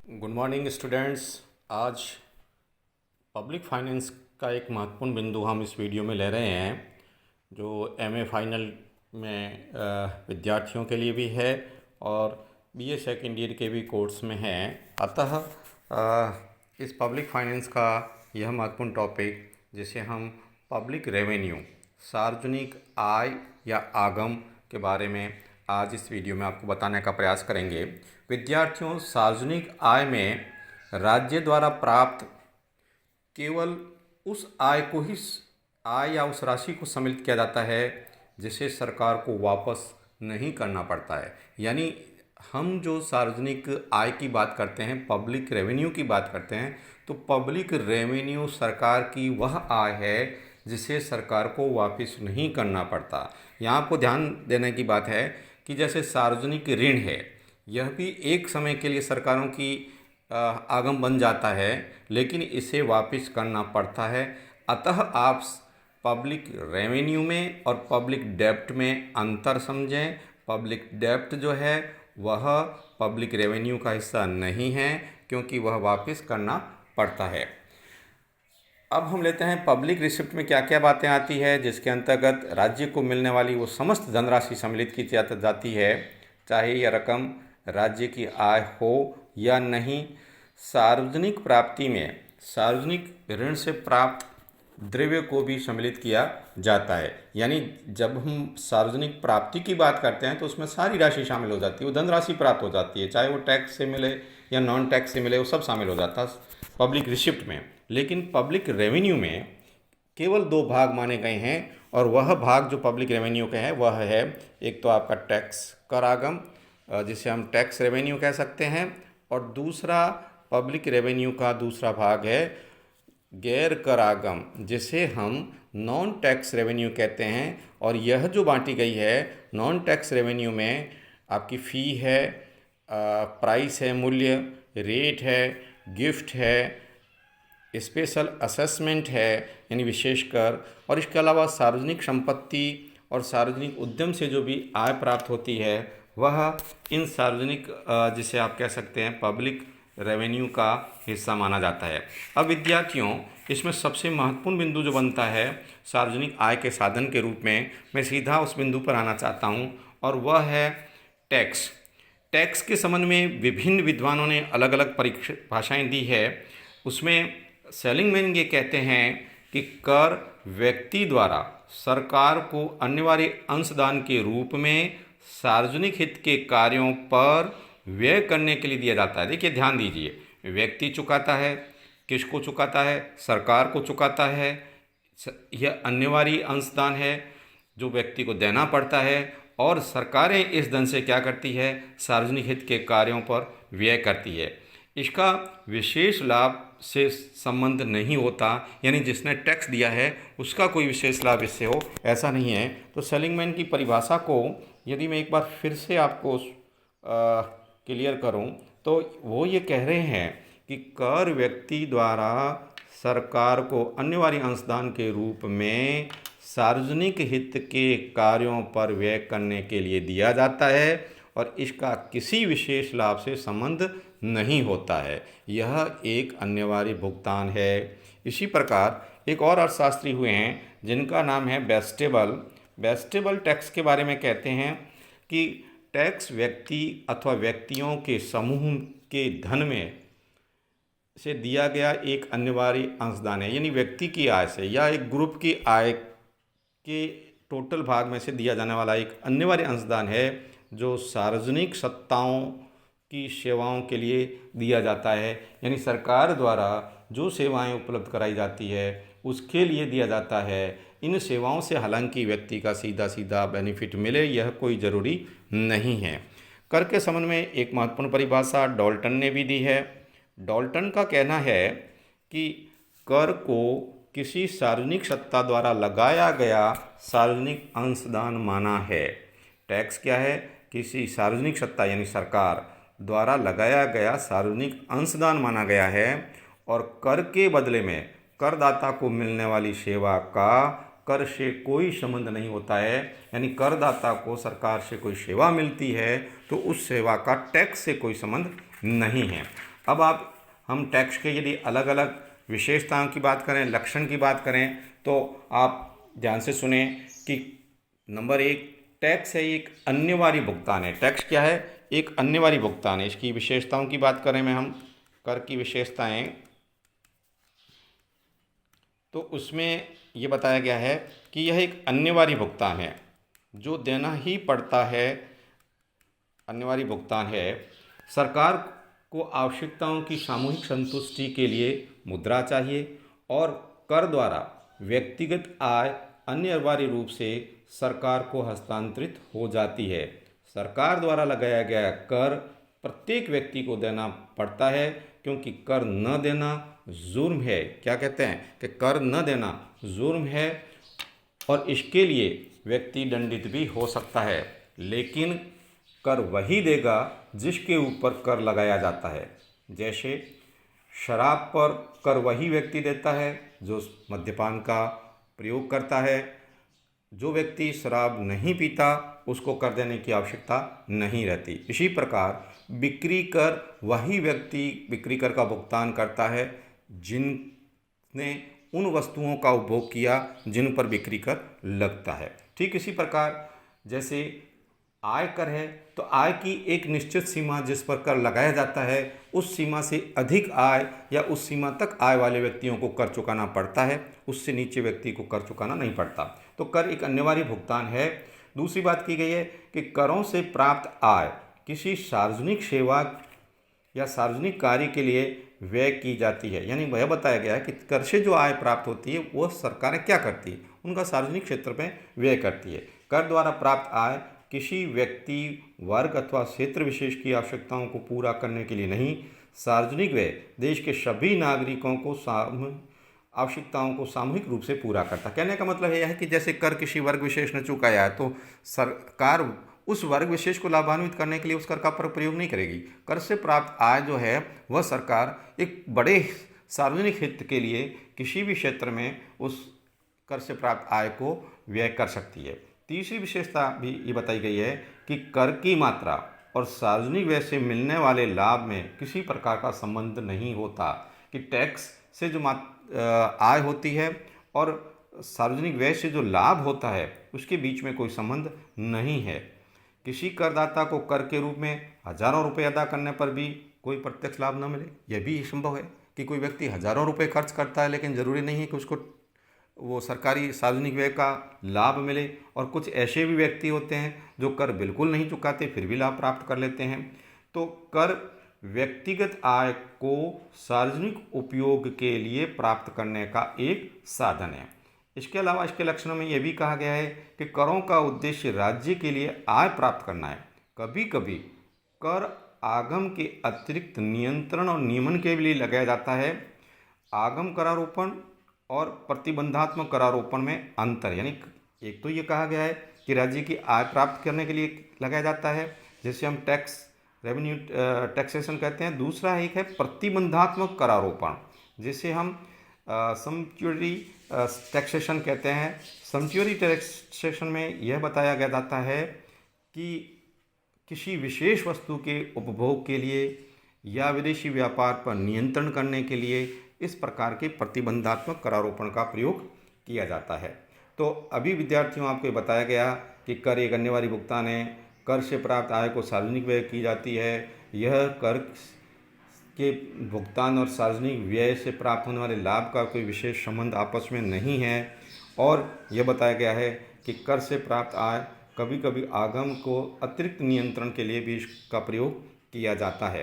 Good morning students. आज public finance का एक महत्वपूर्ण बिंदु हम इस वीडियो में ले रहे हैं जो एमए फाइनल में विद्यार्थियों के लिए भी है और बीए सेकेंड ईयर के भी कोर्स में है। अतः इस पब्लिक फाइनेंस का यह महत्वपूर्ण टॉपिक जिसे हम पब्लिक रेवेन्यू सार्वजनिक आय या आगम के बारे में आज इस वीडियो में आपको बताने का प्रयास करेंगे। विद्यार्थियों, सार्वजनिक आय में राज्य द्वारा प्राप्त केवल उस आय या उस राशि को सम्मिलित किया जाता है जिसे सरकार को वापस नहीं करना पड़ता है। यानी हम जो सार्वजनिक आय की बात करते हैं, पब्लिक रेवेन्यू की बात करते हैं, तो पब्लिक रेवेन्यू सरकार की वह आय है जिसे सरकार को वापस नहीं करना पड़ता। यहाँ आपको ध्यान देने की बात है कि जैसे सार्वजनिक ऋण है, यह भी एक समय के लिए सरकारों की आगम बन जाता है, लेकिन इसे वापस करना पड़ता है। अतः आप पब्लिक रेवेन्यू में और पब्लिक डेब्ट में अंतर समझें। पब्लिक डेब्ट जो है वह पब्लिक रेवेन्यू का हिस्सा नहीं है क्योंकि वह वापस करना पड़ता है। अब हम लेते हैं पब्लिक रिसिप्ट में क्या क्या बातें आती है, जिसके अंतर्गत राज्य को मिलने वाली वो समस्त धनराशि सम्मिलित की जाती है, चाहे यह रकम राज्य की आय हो या नहीं। सार्वजनिक प्राप्ति में सार्वजनिक ऋण से प्राप्त द्रव्य को भी सम्मिलित किया जाता है। यानी जब हम सार्वजनिक प्राप्ति की बात करते हैं तो उसमें सारी राशि शामिल हो जाती है, वो धनराशि प्राप्त हो जाती है, चाहे वो टैक्स से मिले या नॉन टैक्स से मिले, वो सब शामिल हो जाता है पब्लिक रिसिप्ट में। लेकिन पब्लिक रेवेन्यू में केवल दो भाग माने गए हैं और वह भाग जो पब्लिक रेवेन्यू के हैं वह है, एक तो आपका टैक्स कर आगम जिसे हम टैक्स रेवेन्यू कह सकते हैं, और दूसरा पब्लिक रेवेन्यू का दूसरा भाग है गैर कर आगम जिसे हम नॉन टैक्स रेवेन्यू कहते हैं। और यह जो बांटी गई है नॉन टैक्स रेवेन्यू में आपकी फ़ी है, प्राइस है, मूल्य, रेट है, गिफ्ट है, स्पेशल असेसमेंट है यानी विशेष कर, और इसके अलावा सार्वजनिक संपत्ति और सार्वजनिक उद्यम से जो भी आय प्राप्त होती है वह इन सार्वजनिक जिसे आप कह सकते हैं पब्लिक रेवेन्यू का हिस्सा माना जाता है। अब विद्यार्थियों, इसमें सबसे महत्वपूर्ण बिंदु जो बनता है सार्वजनिक आय के साधन के रूप में, मैं सीधा उस बिंदु पर आना चाहता हूँ और वह है टैक्स। टैक्स के संबंध में विभिन्न विद्वानों ने अलग अलग परिभाषाएं दी है। उसमें सेलिंगमैन ये कहते हैं कि कर व्यक्ति द्वारा सरकार को अनिवार्य अंशदान के रूप में सार्वजनिक हित के कार्यों पर व्यय करने के लिए दिया जाता है। देखिए, ध्यान दीजिए, व्यक्ति चुकाता है, किसको चुकाता है? सरकार को चुकाता है। यह अनिवार्य अंशदान है जो व्यक्ति को देना पड़ता है और सरकारें इस धन से क्या करती है? सार्वजनिक हित के कार्यों पर व्यय करती है। इसका विशेष लाभ से संबंध नहीं होता, यानी जिसने टैक्स दिया है उसका कोई विशेष लाभ इससे हो, ऐसा नहीं है। तो सेलिंगमैन की परिभाषा को यदि मैं एक बार फिर से आपको क्लियर करूं तो वो ये कह रहे हैं कि कर व्यक्ति द्वारा सरकार को अनिवार्य अंशदान के रूप में सार्वजनिक हित के कार्यों पर व्यय करने के लिए दिया जाता है और इसका किसी विशेष लाभ से संबंध नहीं होता है। यह एक अनिवार्य भुगतान है। इसी प्रकार एक और अर्थशास्त्री हुए हैं जिनका नाम है बेस्टेबल। बेस्टेबल टैक्स के बारे में कहते हैं कि टैक्स व्यक्ति अथवा व्यक्तियों के समूह के धन में से दिया गया एक अनिवार्य अंशदान है, यानी व्यक्ति की आय से या एक ग्रुप की आय के टोटल भाग में से दिया जाने वाला एक अनिवार्य अंशदान है जो सार्वजनिक सत्ताओं की सेवाओं के लिए दिया जाता है। यानी सरकार द्वारा जो सेवाएं उपलब्ध कराई जाती है उसके लिए दिया जाता है। इन सेवाओं से हालांकि व्यक्ति का सीधा सीधा बेनिफिट मिले यह कोई ज़रूरी नहीं है। कर के संबंध में एक महत्वपूर्ण परिभाषा डॉल्टन ने भी दी है। डॉल्टन का कहना है कि कर को किसी सार्वजनिक सत्ता द्वारा लगाया गया सार्वजनिक अंशदान माना है। टैक्स क्या है? किसी सार्वजनिक सत्ता यानी सरकार द्वारा लगाया गया सार्वजनिक अंशदान माना गया है और कर के बदले में करदाता को मिलने वाली सेवा का कर से कोई संबंध नहीं होता है। यानी करदाता को सरकार से कोई सेवा मिलती है तो उस सेवा का टैक्स से कोई संबंध नहीं है। अब हम टैक्स के यदि अलग अलग विशेषताओं की बात करें, लक्षण की बात करें, तो आप ध्यान से सुने कि नंबर 1, टैक्स है एक अनिवार्य भुगतान है। टैक्स क्या है? एक अनिवार्य भुगतान है। इसकी विशेषताओं की बात करें में हम कर की विशेषताएं, तो उसमें ये बताया गया है कि यह एक अनिवार्य भुगतान है जो देना ही पड़ता है। अनिवार्य भुगतान है। सरकार को आवश्यकताओं की सामूहिक संतुष्टि के लिए मुद्रा चाहिए और कर द्वारा व्यक्तिगत आय अनिवार्य रूप से सरकार को हस्तांतरित हो जाती है। सरकार द्वारा लगाया गया कर प्रत्येक व्यक्ति को देना पड़ता है, क्योंकि कर न देना जुर्म है। क्या कहते हैं कि कर न देना जुर्म है और इसके लिए व्यक्ति दंडित भी हो सकता है। लेकिन कर वही देगा जिसके ऊपर कर लगाया जाता है। जैसे शराब पर कर वही व्यक्ति देता है जो मद्यपान का प्रयोग करता है। जो व्यक्ति शराब नहीं पीता उसको कर देने की आवश्यकता नहीं रहती। इसी प्रकार बिक्री कर वही व्यक्ति बिक्री कर का भुगतान करता है जिनने उन वस्तुओं का उपभोग किया जिन पर बिक्री कर लगता है। ठीक इसी प्रकार जैसे आय कर है, तो आय की एक निश्चित सीमा जिस पर कर लगाया जाता है, उस सीमा से अधिक आय या उस सीमा तक आय वाले व्यक्तियों को कर चुकाना पड़ता है, उससे नीचे व्यक्ति को कर चुकाना नहीं पड़ता। तो कर एक अनिवार्य भुगतान है। दूसरी बात की गई है कि करों से प्राप्त आय किसी सार्वजनिक सेवा या सार्वजनिक कार्य के लिए व्यय की जाती है। यानी वह बताया गया है कि कर से जो आय प्राप्त होती है वह सरकारें क्या करती है, उनका सार्वजनिक क्षेत्र में व्यय करती है। कर द्वारा प्राप्त आय किसी व्यक्ति, वर्ग अथवा क्षेत्र विशेष की आवश्यकताओं को पूरा करने के लिए नहीं, सार्वजनिक व्यय देश के सभी नागरिकों को आवश्यकताओं को सामूहिक रूप से पूरा करता। कहने का मतलब यह है कि जैसे कर किसी वर्ग विशेष ने चुकाया है तो सरकार उस वर्ग विशेष को लाभान्वित करने के लिए उस कर का प्रयोग नहीं करेगी। कर से प्राप्त आय जो है वह सरकार एक बड़े सार्वजनिक हित के लिए किसी भी क्षेत्र में उस कर से प्राप्त आय को व्यय कर सकती है। तीसरी विशेषता भी ये बताई गई है कि कर की मात्रा और सार्वजनिक व्यय से मिलने वाले लाभ में किसी प्रकार का संबंध नहीं होता। कि टैक्स से जो आय होती है और सार्वजनिक व्यय से जो लाभ होता है उसके बीच में कोई संबंध नहीं है। किसी करदाता को कर के रूप में हजारों रुपये अदा करने पर भी कोई प्रत्यक्ष लाभ न मिले, यह भी संभव है कि कोई व्यक्ति हजारों रुपये खर्च करता है लेकिन ज़रूरी नहीं है कि उसको वो सरकारी सार्वजनिक व्यय का लाभ मिले। और कुछ ऐसे भी व्यक्ति होते हैं जो कर बिल्कुल नहीं चुकाते फिर भी लाभ प्राप्त कर लेते हैं। तो कर व्यक्तिगत आय को सार्वजनिक उपयोग के लिए प्राप्त करने का एक साधन है। इसके अलावा इसके लक्षणों में यह भी कहा गया है कि करों का उद्देश्य राज्य के लिए आय प्राप्त करना है। कभी कभी कर आगम के अतिरिक्त नियंत्रण और नियमन के लिए लगाया जाता है। आगम करारोपण और प्रतिबंधात्मक करारोपण में अंतर, यानी एक तो ये कहा गया है कि राज्य की आय प्राप्त करने के लिए लगाया जाता है, जैसे हम टैक्स रेवेन्यू टैक्सेशन कहते हैं। दूसरा एक है प्रतिबंधात्मक करारोपण, जिसे हम सम्च्योरी टैक्सेशन कहते हैं। सम्च्योरी टैक्सेशन में यह बताया गया जाता है कि किसी विशेष वस्तु के उपभोग के लिए या विदेशी व्यापार पर नियंत्रण करने के लिए इस प्रकार के प्रतिबंधात्मक करारोपण का प्रयोग किया जाता है। तो अभी विद्यार्थियों आपको बताया गया कि कर एक अनिवार्य भुगतान है। कर से प्राप्त आय को सार्वजनिक व्यय की जाती है। यह कर के भुगतान और सार्वजनिक व्यय से प्राप्त होने वाले लाभ का कोई विशेष संबंध आपस में नहीं है। और यह बताया गया है कि कर से प्राप्त आय कभी कभी आगम को अतिरिक्त नियंत्रण के लिए भी इसका प्रयोग किया जाता है।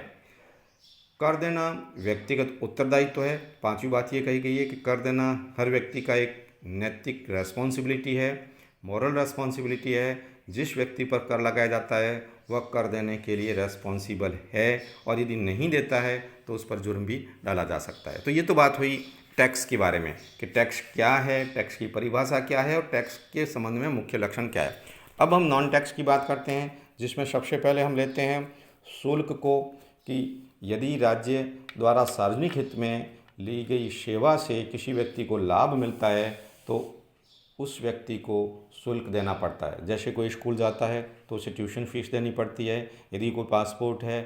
कर देना व्यक्तिगत उत्तरदायित्व है। पांचवी बात ये कही गई है कि कर देना हर व्यक्ति का एक नैतिक रेस्पॉन्सिबिलिटी है, मॉरल रेस्पॉन्सिबिलिटी है। जिस व्यक्ति पर कर लगाया जाता है वह कर देने के लिए रेस्पॉन्सिबल है और यदि नहीं देता है तो उस पर जुर्म भी डाला जा सकता है। तो ये तो बात हुई टैक्स के बारे में कि टैक्स क्या है, टैक्स की परिभाषा क्या है और टैक्स के संबंध में मुख्य लक्षण क्या है। अब हम नॉन टैक्स की बात करते हैं, जिसमें सबसे पहले हम लेते हैं शुल्क को, कि यदि राज्य द्वारा सार्वजनिक हित में ली गई सेवा से किसी व्यक्ति को लाभ मिलता है तो उस व्यक्ति को शुल्क देना पड़ता है। जैसे कोई स्कूल जाता है तो उसे ट्यूशन फीस देनी पड़ती है। यदि कोई पासपोर्ट है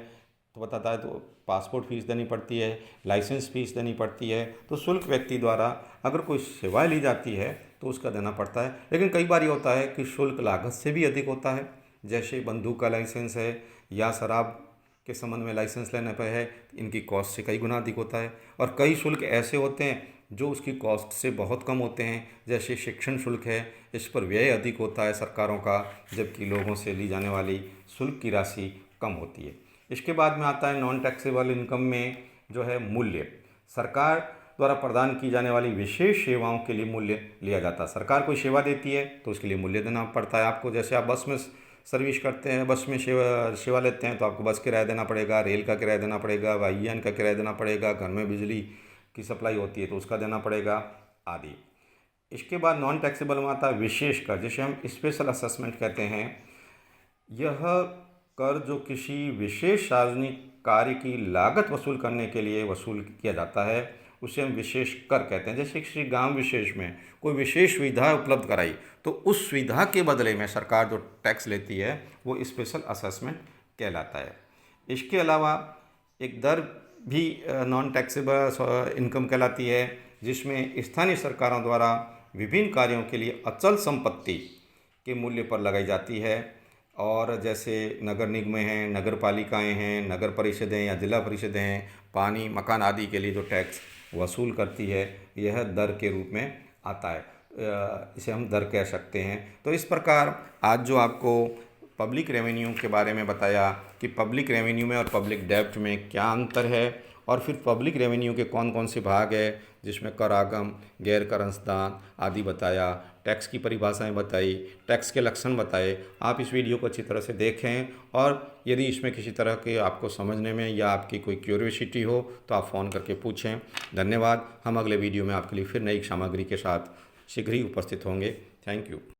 तो बताता है, तो पासपोर्ट फीस देनी पड़ती है, लाइसेंस फीस देनी पड़ती है। तो शुल्क व्यक्ति द्वारा अगर कोई सेवाएं ली जाती है तो उसका देना पड़ता है। लेकिन कई बार ये होता है कि शुल्क लागत से भी अधिक होता है, जैसे बंदूक का लाइसेंस है या शराब के संबंध में लाइसेंस लेने पर है, इनकी कॉस्ट से कई गुना अधिक होता है। और कई शुल्क ऐसे होते हैं जो उसकी कॉस्ट से बहुत कम होते हैं, जैसे शिक्षण शुल्क है, इस पर व्यय अधिक होता है सरकारों का, जबकि लोगों से ली जाने वाली शुल्क की राशि कम होती है। इसके बाद में आता है नॉन टैक्सेबल इनकम में जो है मूल्य। सरकार द्वारा प्रदान की जाने वाली विशेष सेवाओं के लिए मूल्य लिया जाता है। सरकार कोई सेवा देती है तो उसके लिए मूल्य देना पड़ता है आपको। जैसे आप बस में सर्विस करते हैं, बस में सेवा लेते हैं, तो आपको बस किराया देना पड़ेगा, रेल का किराया देना पड़ेगा, वाहन का किराया देना पड़ेगा, घर में बिजली की सप्लाई होती है तो उसका देना पड़ेगा आदि। इसके बाद नॉन टैक्सेबल में आता है विशेष कर, जिसे हम स्पेशल असेसमेंट कहते हैं। यह कर जो किसी विशेष सार्वजनिक कार्य की लागत वसूल करने के लिए वसूल किया जाता है, उसे हम विशेष कर कहते हैं। जैसे किसी गांव विशेष में कोई विशेष सुविधा उपलब्ध कराई तो उस सुविधा के बदले में सरकार जो टैक्स लेती है वो स्पेशल असेसमेंट कहलाता है। इसके अलावा एक दर भी नॉन टैक्सेबल इनकम कहलाती है, जिसमें स्थानीय सरकारों द्वारा विभिन्न कार्यों के लिए अचल संपत्ति के मूल्य पर लगाई जाती है। और जैसे नगर निगम हैं, नगर पालिकाएँ हैं, नगर परिषदें या जिला परिषदें हैं, पानी मकान आदि के लिए जो टैक्स वसूल करती है, यह दर के रूप में आता है। इसे हम दर कह सकते हैं। तो इस प्रकार आज जो आपको पब्लिक रेवेन्यू के बारे में बताया कि पब्लिक रेवेन्यू में और पब्लिक डेब्ट में क्या अंतर है, और फिर पब्लिक रेवेन्यू के कौन कौन से भाग है, जिसमें कर आगम, गैर कर अंशदान आदि बताया, टैक्स की परिभाषाएं बताई, टैक्स के लक्षण बताए। आप इस वीडियो को अच्छी तरह से देखें, और यदि इसमें किसी तरह के आपको समझने में या आपकी कोई क्यूरियोसिटी हो तो आप फ़ोन करके पूछें। धन्यवाद। हम अगले वीडियो में आपके लिए फिर नई सामग्री के साथ शीघ्र ही उपस्थित होंगे। Thank you.